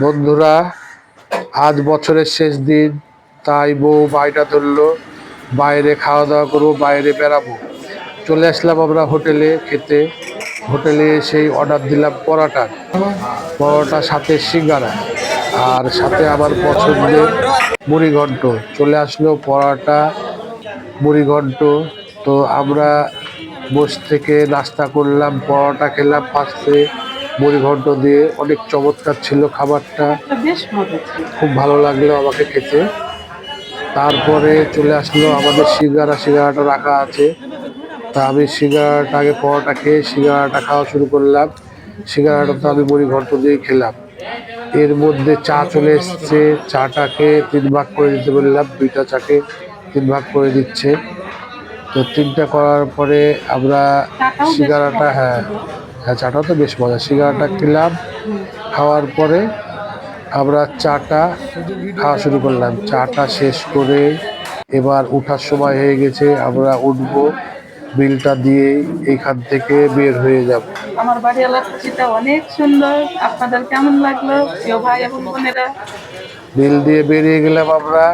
বন্ধুরা, আজ বছরের শেষ দিন, তাই বউ বায়না ধরলো বাইরে খাওয়া দাওয়া করবো, বাইরে বেড়াবো। চলে আসলাম আমরা হোটেলে খেতে। হোটেলে সেই অর্ডার দিলাম পরোটা সাথে সিঙ্গারা, আর সাথে আমার পছন্দের মুড়ি ঘন্ট। চলে আসলো পরোটা, মুড়ি ঘন্ট। তো আমরা বসে থেকে নাস্তা করলাম, পরোটা খেলাম ফার্স্টে, মুড়ি ঘন্ট দিয়ে। অনেক চমৎকার ছিল খাবারটা, খুব ভালো লাগলো আমাকে খেতে। তারপরে চলে আসলো আমাদের সিঙ্গারাটা রাখা আছে। তা আমি সিঙ্গারাটা আগে পরোটা খেয়ে সিঙ্গারাটা খাওয়া শুরু করলাম। সিঙ্গারাটা তো আমি মুড়ি ঘন্ট দিয়ে খেলাম। এর মধ্যে চা চলে এসছে, চাটাকে 3 ভাগ করে দিতে বললাম, 2টা চাকে 3 ভাগ করে দিচ্ছে। তো 3টা করার পরে আমরা সিঙ্গারাটা, হ্যাঁ চাটাও তো বেশ মজা। সিঙ্গারাটা খেলাম, খাওয়ার পরে আমরা চাটা খাওয়া শুরু করলাম। চাটা শেষ করে এবার ওঠার সময় হয়ে গেছে, আমরা উঠবো। বিলটা দিয়ে এইখান থেকে বের হয়ে যাব। আমার বাড়িওয়ালার খুশিটা অনেক সুন্দর। আপনাদের কেমন লাগলো প্রিয় ভাই এবং বোনেরা? বিল দিয়ে বেরিয়ে গেলাম আমরা।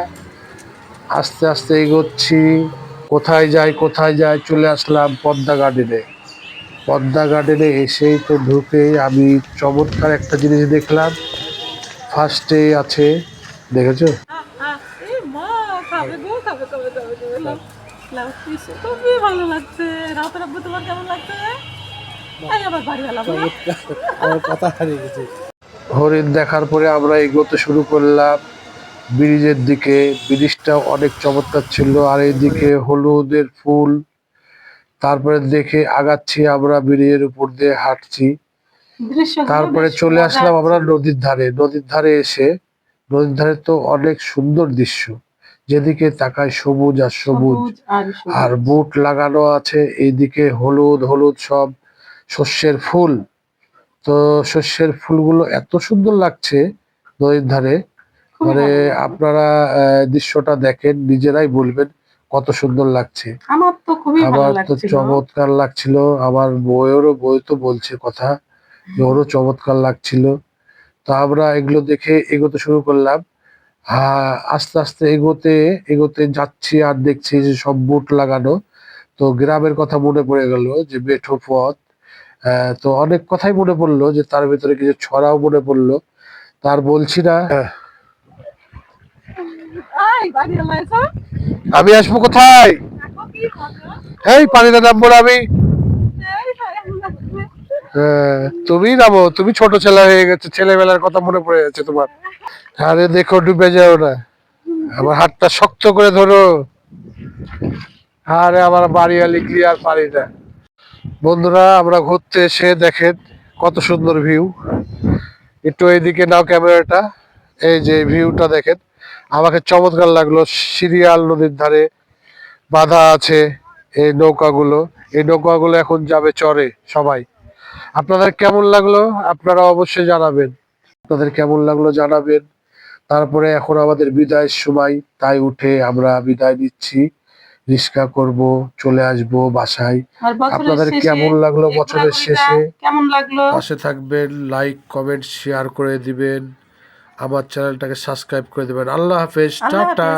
আস্তে আস্তে এগোচ্ছি, কোথায় যাই চলে আসলাম পদ্মা গার্ডেনে। পদ্মা গার্ডেনে এসেই তো ঢুকেই আমি চমৎকার একটা জিনিস দেখলাম। ফার্স্টে আছে, দেখেছো? খুবই ভালো লাগছে। রাতের আব্বু তোমার কেমন লাগছে? আমার বাড়িওয়ালা কথা হারিয়ে গেছে। হরিণ দেখার পরে আমরা এগোতে শুরু করলাম ব্রিজের দিকে। ব্রিজটাও অনেক চমৎকার ছিল, আর এইদিকে হলুদের ফুল। তারপরে দেখে আগাচ্ছি আমরা, ব্রিজের উপর দিয়ে হাঁটছি। তারপরে চলে আসলাম আমরা নদীর ধারে। নদীর ধারে তো অনেক সুন্দর দৃশ্য, যেদিকে তাকায় সবুজ আর সবুজ। আর বুট লাগানো আছে, এইদিকে হলুদ হলুদ সব শস্যের ফুল। তো শস্যের ফুলগুলো এত সুন্দর লাগছে নদীর ধারে, মানে আপনারা দৃশ্যটা দেখেন, নিজেরাই বলবেন কত সুন্দর লাগছে। আমার তো চমৎকার লাগছিল। আমার বই তো বলছে কথা, ওরও চমৎকার লাগছিল। তো আমরা এগুলো দেখে এগোতে শুরু করলাম। আস্তে আস্তে এগোতে এগোতে যাচ্ছি, আর দেখছি যে সব বোট লাগানো। তো গ্রামের কথা মনে পড়ে গেল, যে বেঠো পথ। তো অনেক কথাই মনে পড়লো, যে তার ভিতরে কিছু ছড়াও মনে পড়লো, তার বলছি না। আমি আসবো কোথায়? এই পানিতে নামবো না আমি। তুমি নামো, তুমি ছোট ছেলে হয়ে গেছে, ছেলেবেলার কথা মনে পড়ে যাচ্ছে তোমার। আরে দেখো, ডুবে যাও না, আমার হাতটা শক্ত করে ধরো। আরে আমার বাড়িয়ালি ক্লিয়ার পারি না। বন্ধুরা, আমরা ঘুরতে এসে দেখেন কত সুন্দর ভিউ। একটু এইদিকে নাও ক্যামেরাটা, এই যে ভিউটা দেখেন, আমাকে চমৎকার লাগলো। সিরিয়াল নদীর ধারে বাঁধা আছে এই নৌকাগুলো এখন যাবে চরে সবাই। আপনাদের কেমন লাগলো আপনারা অবশ্যই জানাবেন, তারপরে এখন আমাদের বিদায়ের সময়, তাই উঠে আমরা বিদায় নিচ্ছি। রিস্কা করব, চলে আসব বাসায়। আপনাদের কেমন লাগলো বছরের শেষে? পাশে থাকবেন, লাইক কমেন্ট শেয়ার করে দিবেন, আমার চ্যানেলটাকে সাবস্ক্রাইব করে দিবেন। আল্লাহ হাফেজ, টাটা।